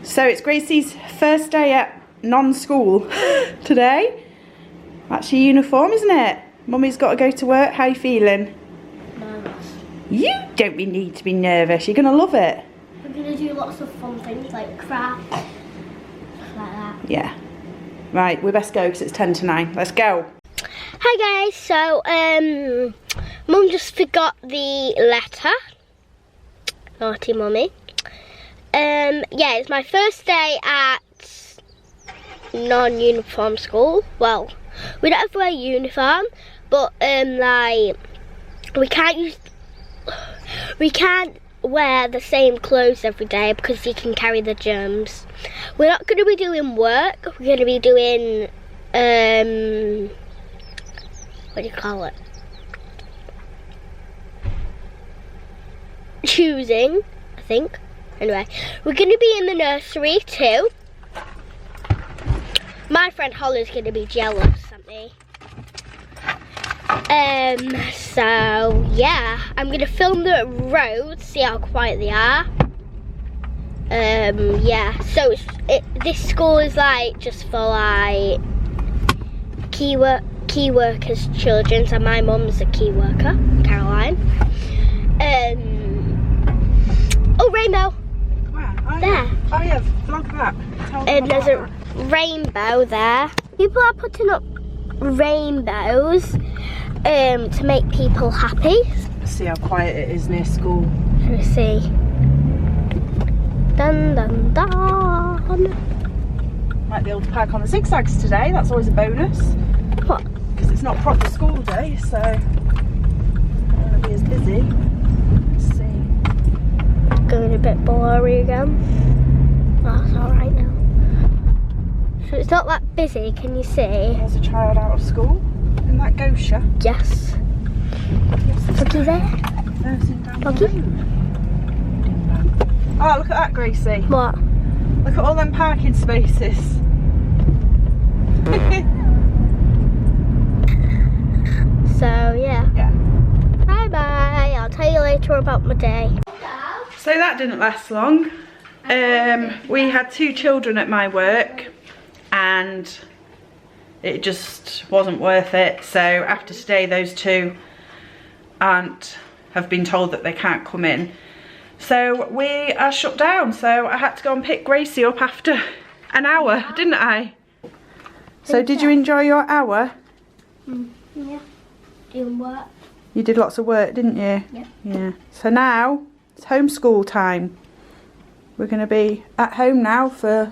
So it's Gracie's first day at non-school today. That's your uniform, isn't it? Mummy's got to go to work. How are you feeling? Nervous. You don't need to be nervous. You're going to love it. We're going to do lots of fun things like crafts, stuff like that. Yeah. Right, we best go because it's 10 to 9. Let's go. Hi guys, so Mum just forgot the letter. Naughty Mummy. Yeah, it's my first day at non-uniform school. Well, we don't have to wear a uniform, but like we can't wear the same clothes every day because you can carry the germs. We're not going to be doing work. We're going to be doing what do you call it? Choosing, I think. Anyway, we're going to be in the nursery too. My friend Holly's going to be jealous at me. So yeah, I'm going to film the roads, see how quiet they are. Yeah, so this school is like just for like key workers' children. So my mum's a key worker, Caroline. Oh, rainbow. There. Oh yeah, vlog that. And there's a rainbow there. People are putting up rainbows to make people happy. Let's see how quiet it is near school. Let's see. Dun dun dun. Might be able to park on the zigzags today. That's always a bonus. What? Because it's not proper school day, so it won't be as busy. Let's see. Going a bit blurry again. That's alright now. So it's not that busy, can you see? There's a child out of school in that Gosha. Yes. Buggy there? Buggy? Oh, look at that, Gracie. What? Look at all them parking spaces. So yeah. Yeah. Bye bye. I'll tell you later about my day. So that didn't last long. We had 2 children at my work and it just wasn't worth it. So after today, those 2 have been told that they can't come in. So we are shut down. So I had to go and pick Gracie up after an hour, didn't I? So did you enjoy your hour? Yeah. Doing work. You did lots of work, didn't you? Yeah. Yeah. So now it's homeschool time. We're going to be at home now for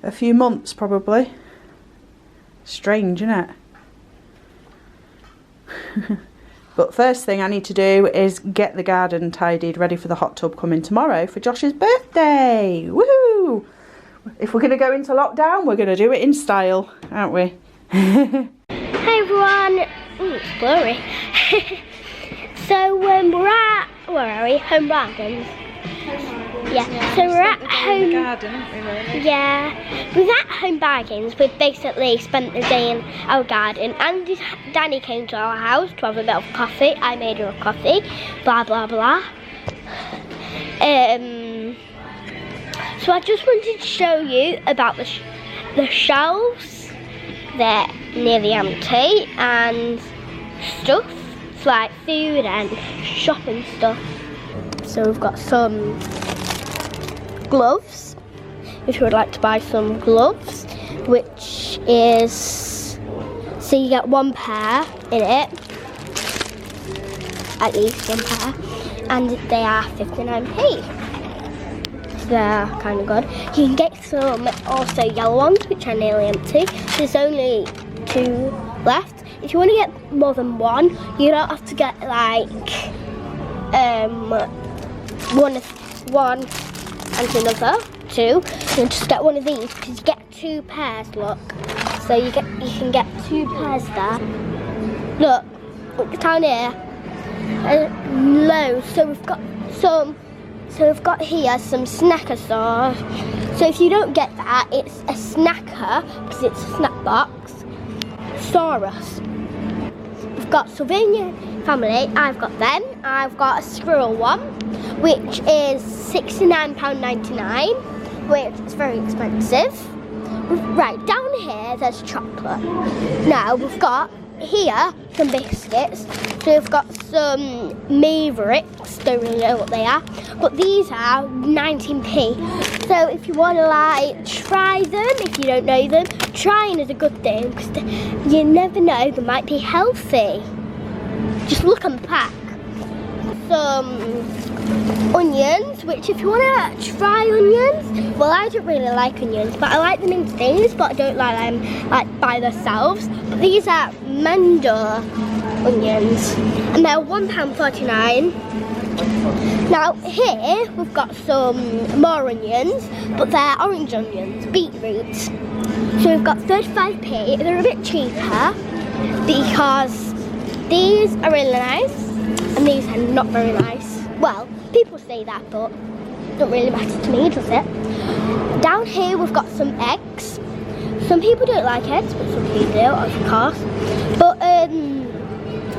a few months probably. Strange, isn't it? But first thing I need to do is get the garden tidied, ready for the hot tub coming tomorrow for Josh's birthday. Woohoo! If we're going to go into lockdown, we're going to do it in style, aren't we? Hi everyone. Ooh, it's blurry. So we're at, where are we? Home Bargains. Yeah. So we're at home. Garden, aren't we, really? Yeah. We're at Home Bargains. We've basically spent the day in our garden. And Danny came to our house to have a bit of coffee. I made her a coffee. Blah blah blah. So I just wanted to show you about the shelves. They're nearly empty and stuff. It's like food and shopping stuff. So we've got some gloves, if you would like to buy some gloves, which is, so you get 1 pair in it, at least 1 pair, and they are 59p. So they're kind of good. You can get some also yellow ones, which are nearly empty. There's only 2 left. If you want to get more than 1, you don't have to get like one and another 2. You just get one of these because you get 2 pairs. Look, so you can get 2 pairs there. Look down here, loads. So we've got some. So we've got here some snacker sauce. So if you don't get that, it's a snacker because it's a snack box. Saurus. We've got Sylvania family. I've got them. I've got a squirrel one, which is £69.99. which is very expensive. Right, down here there's chocolate. Now we've got here some biscuits. So we've got some Mavericks, don't really know what they are, but these are 19p. So if you want to like try them, if you don't know them, trying is a good thing because you never know, they might be healthy. Just look on the pack. Some onions, which if you want to try onions, well I don't really like onions, but I like them in things, but I don't like them like by themselves. But these are Mendo onions and they're £1.49. Now here we've got some more onions, but they're orange onions, beetroots. So we've got 35p, they're a bit cheaper because these are really nice and these are not very nice. Well, people say that, but it don't really matter to me, does it? Down here we've got some eggs. Some people don't like eggs, but some people do, of course. But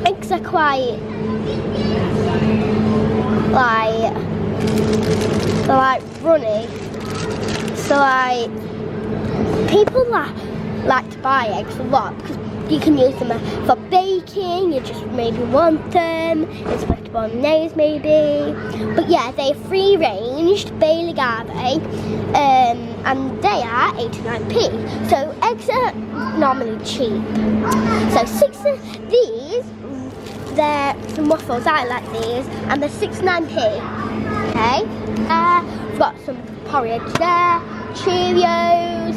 eggs are quite they're like runny. So like people like to buy eggs a lot because you can use them for baking, you just maybe want them, it's like bolognese maybe. But yeah, they're free ranged, Bailey agave, and they are 89p. So eggs are normally cheap. So 6 of these, they're some waffles, I like these, and they're 69p. Okay, we've got some porridge there, Cheerios,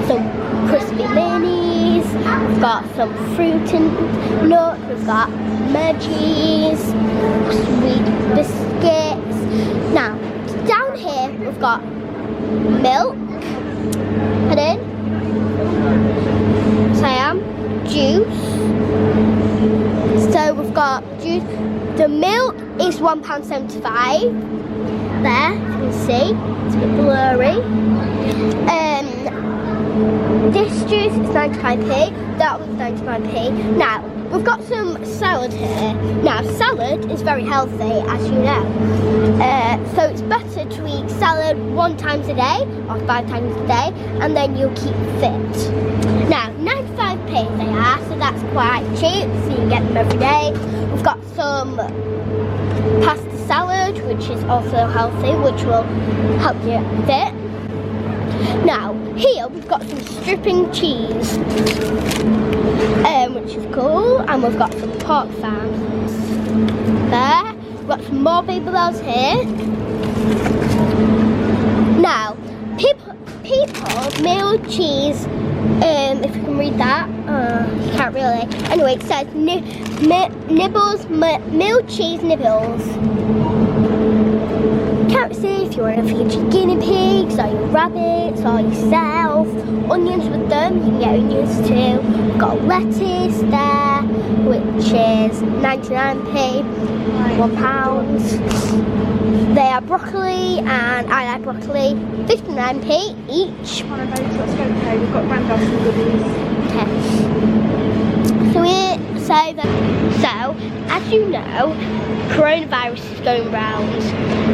some crispy minis, we've got some fruit and nuts, we've got Mudgies, sweet biscuits. Now, down here we've got milk, juice. So we've got juice. The milk is £1.75. There, you can see, it's a bit blurry. This juice is 95p, that one's 95p. Now, we've got some salad here. Now, salad is very healthy, as you know. So it's better to eat salad 1 time a day, or 5 times a day, and then you'll keep fit. Now, 95p they are, so that's quite cheap, so you can get them every day. We've got some pasta salad, which is also healthy, which will help you fit. Now, here we've got some stripping cheese, which is cool, and we've got some pork fans there. We've got some more baby bells here. Now, people, meal cheese, if you can read that, you can't really. Anyway, it says nibbles, meal cheese nibbles. Can't see if you want to feed your guinea pigs or your rabbits or yourself. Onions with them, you can get onions too. We've got lettuce there, which is 99p, £1. They are broccoli, and I like broccoli, 59p each. One of those, let's go pay. We've got Grandad some goodies. Okay. So, as you know, coronavirus is going round.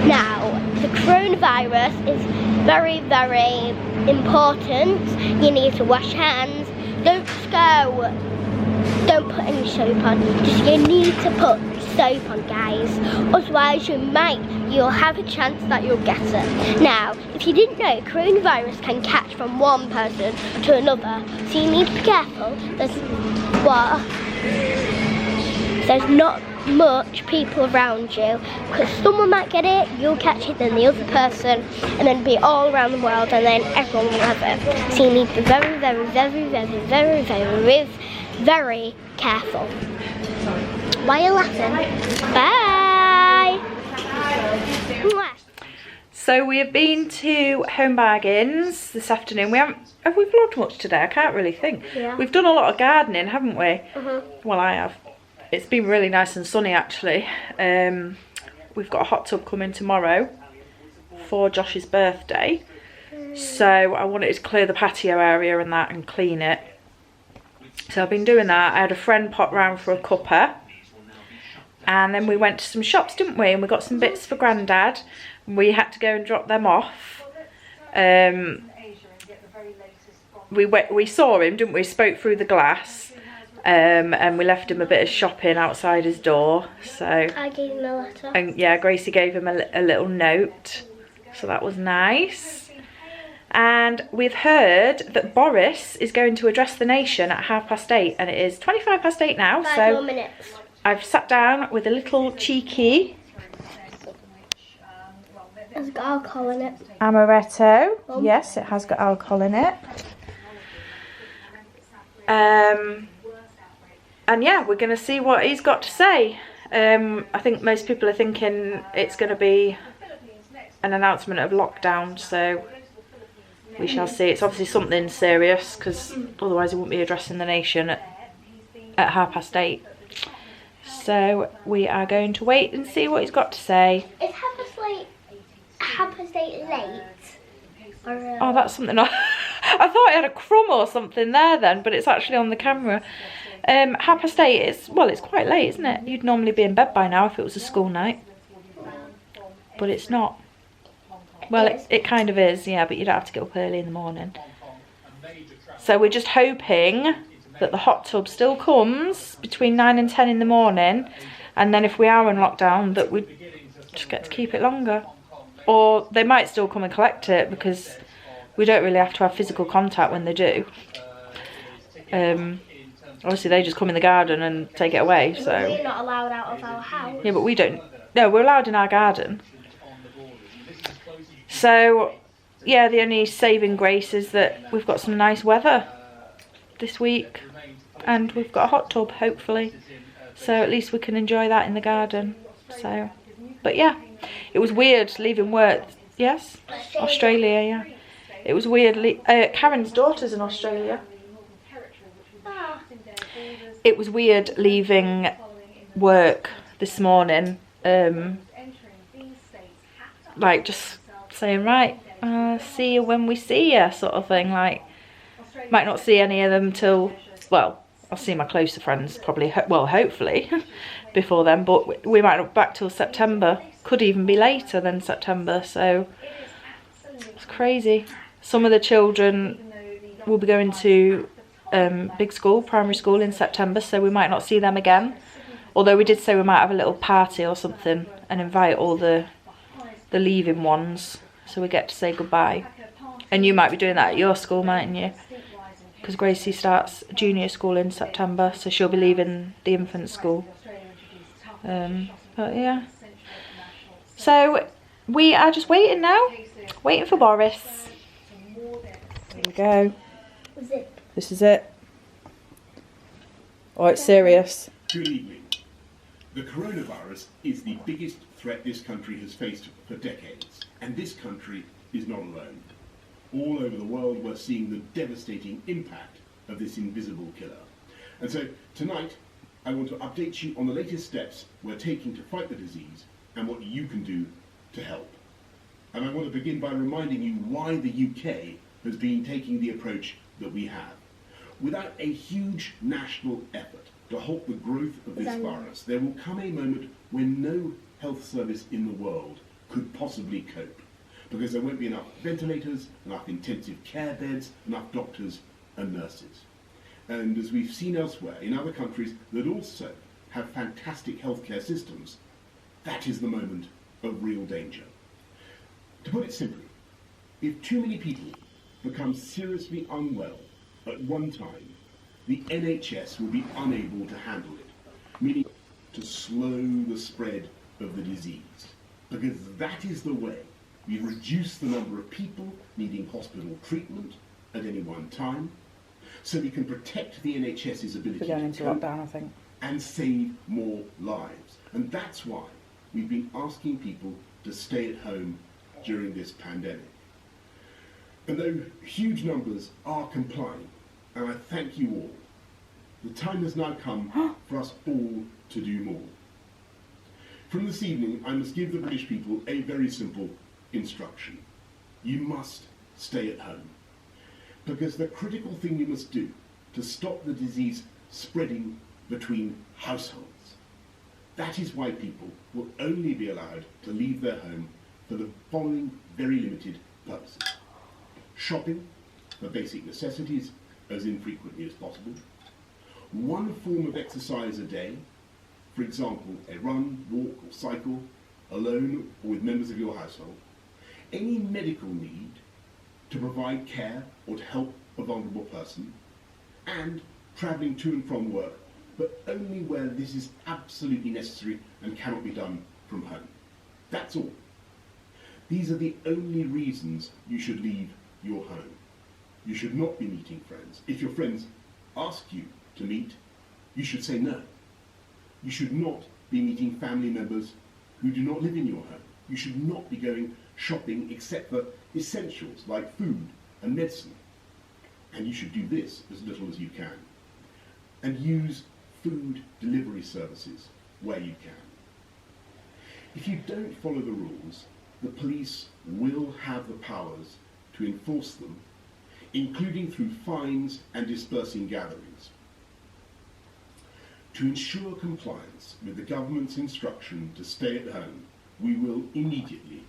Now, the coronavirus is very, very important. You need to wash hands. Don't put any soap on. Just you need to put soap on, guys. Otherwise, you'll have a chance that you'll get it. Now, if you didn't know, coronavirus can catch from one person to another. So you need to be careful. There's not much people around you, because someone might get it, you'll catch it, then the other person, and then be all around the world, and then everyone will have it. So you need to be very, very, very, very, very, very, very careful. Why are you laughing? Bye! Mwah. So we have been to Home Bargains this afternoon. Have we vlogged much today? I can't really think. Yeah. We've done a lot of gardening, haven't we? Mm-hmm. Well, I have. It's been really nice and sunny actually. We've got a hot tub coming tomorrow for Josh's birthday. So I wanted to clear the patio area and that and clean it. So I've been doing that. I had a friend pop round for a cuppa. And then we went to some shops, didn't we? And we got some bits for Grandad. we had to go and drop them off. We saw him, didn't we? Spoke through the glass. And we left him a bit of shopping outside his door. So I gave him a letter. And yeah, Gracie gave him a little note. So that was nice. And we've heard that Boris is going to address the nation at 8:30, and it is 8:25 now. 5 more minutes. I've sat down with a little cheeky It's got alcohol in it. amaretto. Yes, it has got alcohol in it. And yeah, we're going to see what he's got to say. I think most people are thinking it's going to be an announcement of lockdown, so we shall see. It's obviously something serious, because otherwise he wouldn't be addressing the nation at 8:30. So we are going to wait and see what he's got to say. Is 8:30 late? Or, Oh, that's something I thought I had a crumb or something there then, but it's actually on the camera. 8:30 is, well, it's quite late, isn't it? You'd normally be in bed by now if it was a school night. But it's not. Well, it kind of is, yeah, but you'd have to get up early in the morning. So we're just hoping that the hot tub still comes between 9 and 10 in the morning, and then if we are in lockdown, that we just get to keep it longer. Or they might still come and collect it, because we don't really have to have physical contact when they do. Obviously they just come in the garden and take it away, so. We're not allowed out of our house. Yeah, but we don't. No, we're allowed in our garden. So, yeah, the only saving grace is that we've got some nice weather this week, and we've got a hot tub, hopefully. So at least we can enjoy that in the garden. So, but yeah, it was weird leaving work. Yes? Australia, yeah. It was weird. Karen's daughter's in Australia. It was weird leaving work this morning, like just saying, right, see you when we see you, sort of thing. Like, might not see any of them till, well, I'll see my closer friends probably, well, hopefully before then, but we might not be back till September. Could even be later than September, so it's crazy. Some of the children will be going to big school, primary school in September, so we might not see them again. Although we did say we might have a little party or something and invite all the leaving ones, so we get to say goodbye. And you might be doing that at your school, mightn't you? Because Gracie starts junior school in September, so she'll be leaving the infant school. But yeah. So we are just waiting now, waiting for Boris. Here we go. This is it. Oh, it's serious. Good evening. The coronavirus is the biggest threat this country has faced for decades, and this country is not alone. All over the world we're seeing the devastating impact of this invisible killer. And so tonight I want to update you on the latest steps we're taking to fight the disease and what you can do to help. And I want to begin by reminding you why the UK has been taking the approach that we have. Without a huge national effort to halt the growth of this virus, there will come a moment when no health service in the world could possibly cope, because there won't be enough ventilators, enough intensive care beds, enough doctors and nurses. And as we've seen elsewhere in other countries that also have fantastic healthcare systems, that is the moment of real danger. To put it simply, if too many people become seriously unwell at one time, the NHS will be unable to handle it, meaning to slow the spread of the disease. Because that is the way we reduce the number of people needing hospital treatment at any one time, so we can protect the NHS's ability to cope lockdown, I think, and save more lives. And that's why we've been asking people to stay at home during this pandemic. And though huge numbers are complying, and I thank you all, the time has now come for us all to do more. From this evening, I must give the British people a very simple instruction. You must stay at home. Because the critical thing you must do to stop the disease spreading between households. That is why people will only be allowed to leave their home for the following very limited purposes. Shopping for basic necessities as infrequently as possible. One form of exercise a day, for example, a run, walk or cycle, alone or with members of your household. Any medical need to provide care or to help a vulnerable person, and travelling to and from work, but only where this is absolutely necessary and cannot be done from home. That's all. These are the only reasons you should leave your home. You should not be meeting friends. If your friends ask you to meet, you should say no. You should not be meeting family members who do not live in your home. You should not be going shopping except for essentials like food and medicine. And you should do this as little as you can. And use food delivery services where you can. If you don't follow the rules, the police will have the powers to enforce them, including through fines and dispersing gatherings. To ensure compliance with the government's instruction to stay at home, we will immediately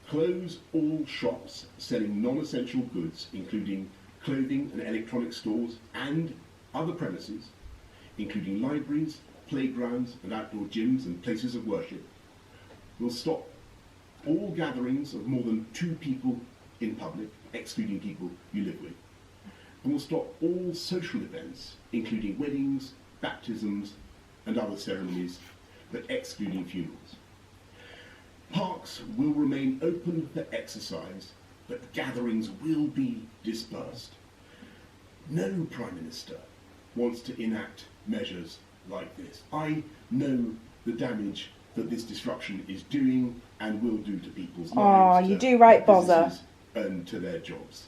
close all shops selling non-essential goods, including clothing and electronic stores, and other premises, including libraries, playgrounds and outdoor gyms and places of worship. We'll stop all gatherings of more than 2 people in public, excluding people you live with. And we'll stop all social events, including weddings, baptisms and other ceremonies, but excluding funerals. Parks will remain open for exercise, but gatherings will be dispersed. No Prime Minister wants to enact measures like this. I know the damage that this disruption is doing and will do to people's lives. Oh, you do right, Bozza. And to their jobs.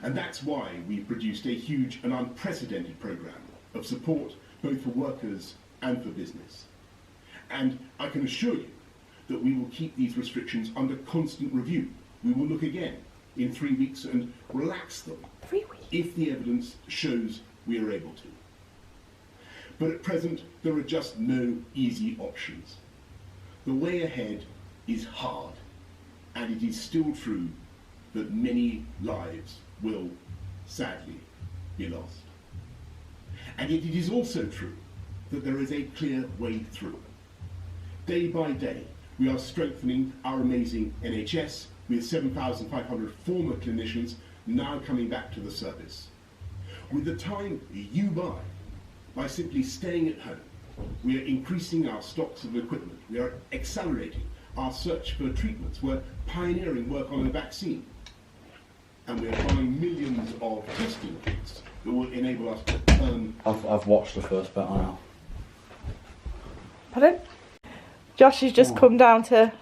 And that's why we've produced a huge and unprecedented programme of support both for workers and for business. And I can assure you that we will keep these restrictions under constant review. We will look again in 3 weeks and relax them 3 weeks. if the evidence shows we are able to. But at present, there are just no easy options. The way ahead is hard, and it is still true that many lives will, sadly, be lost. And yet it is also true that there is a clear way through. Day by day, we are strengthening our amazing NHS with 7,500 former clinicians now coming back to the service. With the time you buy, by simply staying at home, we are increasing our stocks of equipment. We are accelerating our search for treatments. We're pioneering work on a vaccine. And we're buying millions of testing kits that will enable us to turn... I've watched the first bit now. Pardon? Josh has just come down to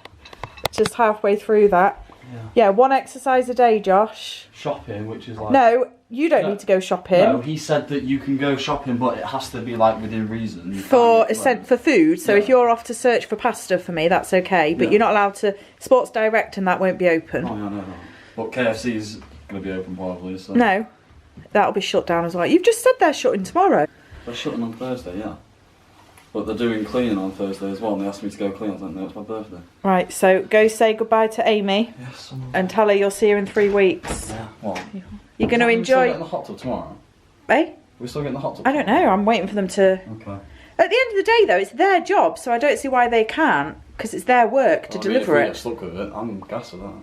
just halfway through that. Yeah, 1 exercise a day, Josh. Shopping, which is like... No, you don't need to go shopping. No, he said that you can go shopping, but it has to be like within reason. For food, so if you're off to search for pasta for me, that's okay. But you're not allowed to... Sports Direct and that won't be open. Oh, no. But KFC's going to be open probably, so... No, that'll be shut down as well. You've just said they're shutting tomorrow. They're shutting on Thursday, yeah. But they're doing cleaning on Thursday as well, and they asked me to go clean. I was like, no, it's my birthday. Right, so go say goodbye to Amy. Yes, and tell her you'll see her in 3 weeks. Yeah, well... You're going to enjoy... Are we still getting the hot tub tomorrow? Eh? We're still getting the hot tub I don't know, I'm waiting for them to... Okay. At the end of the day, though, it's their job, so I don't see why they can't, because it's their work to deliver if we it. get stuck with it, I'm gassed with that.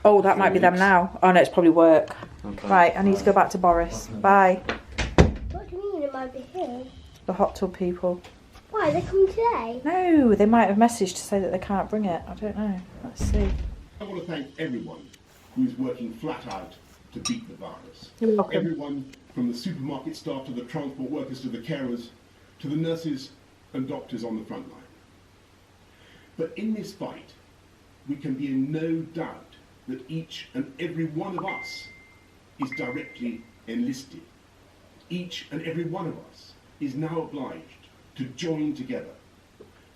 Oh, that might be them now. Oh, no, it's probably work. Okay. Right, I need to go back to Boris. Okay. Bye. What do you mean it might be here? The hot tub people. Why, they come today? No, they might have messaged to say that they can't bring it. I don't know. Let's see. I want to thank everyone who is working flat out to beat the virus. You're welcome. Everyone from the supermarket staff to the transport workers to the carers to the nurses and doctors on the front line. But in this fight, we can be in no doubt that each and every one of us is directly enlisted. Each and every one of us is now obliged to join together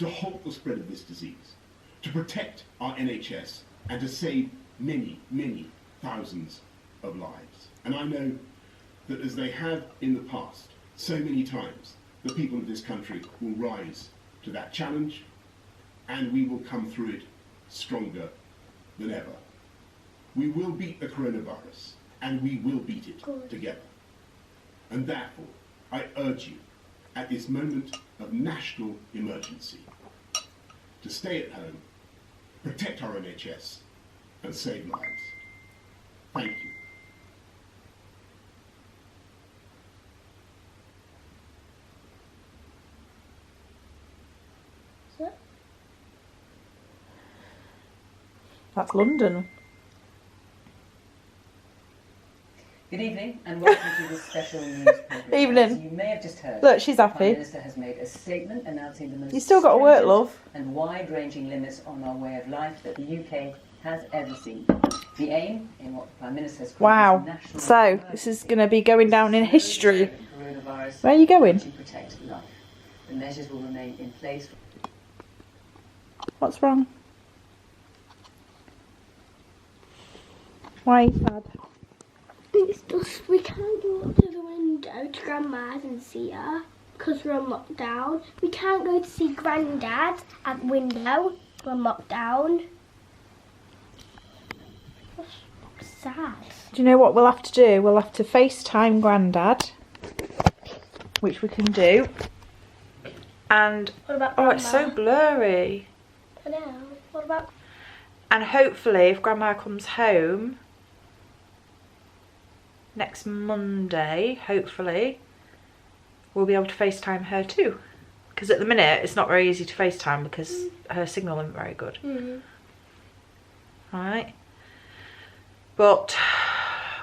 to halt the spread of this disease, to protect our NHS and to save many, many thousands of lives. And I know that as they have in the past, so many times, the people of this country will rise to that challenge and we will come through it stronger than ever. We will beat the coronavirus, and we will beat it together. And therefore, I urge you, at this moment of national emergency, to stay at home, protect our NHS, and save lives. Thank you. That's London. Good evening and welcome to this special news programme. Evening. As you may have just heard, Look, she's the Prime happy. Minister has made a statement announcing the most You still got to work, stringent love. and wide-ranging limits on our way of life that the UK has ever seen. The aim in what the Prime Minister has called Wow. this national So, this is going to be going down in history. coronavirus Where are you going? to protect life. The measures will remain in place. What's wrong? Why are you sad? It's just we can't go up to the window to Grandma's and see her because we're on lockdown. We can't go to see Granddad at the window. We're on lockdown. That's sad. Do you know what we'll have to do? We'll have to FaceTime Grandad, which we can do. And, What about oh, Grandma? it's so blurry. I know. What about? And hopefully, if Grandma comes home next Monday, hopefully, we'll be able to FaceTime her too. Because at the minute, it's not very easy to FaceTime because her signal isn't very good. Right. But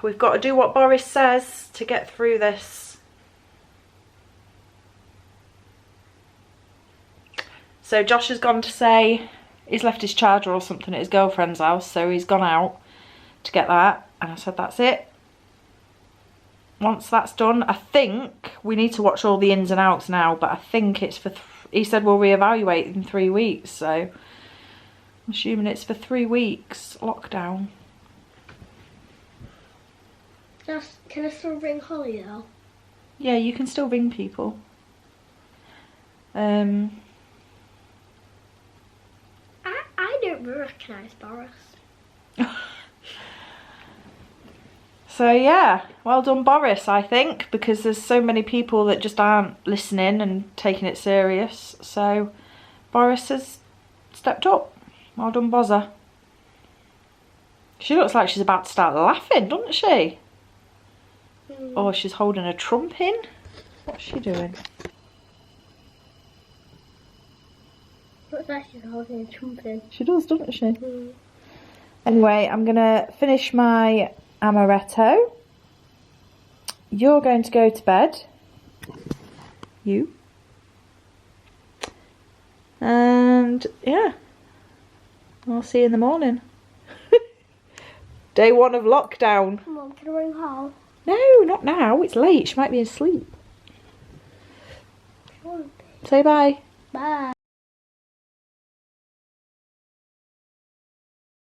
we've got to do what Boris says to get through this. So Josh has gone to say he's left his charger or something at his girlfriend's house, so he's gone out to get that. And I said, that's it. Once that's done, I think we need to watch all the ins and outs now, but I think it's for, he said we'll reevaluate in 3 weeks, so I'm assuming it's for 3 weeks lockdown. Can I still ring Holly though? Yeah, you can still ring people. I don't recognise Boris. So yeah, well done Boris, I think, because there's so many people that just aren't listening and taking it serious. So Boris has stepped up. Well done, Bozza. She looks like she's about to start laughing, doesn't she? Oh, she's holding a trump in. What's she doing? Looks like she's holding a trumpet. She does, doesn't she? Anyway, I'm going to finish my amaretto. You're going to go to bed. You. And yeah, I'll see you in the morning. Day 1 of lockdown. Come on, can I ring Hal? No, not now. It's late. She might be asleep. Say bye. Bye.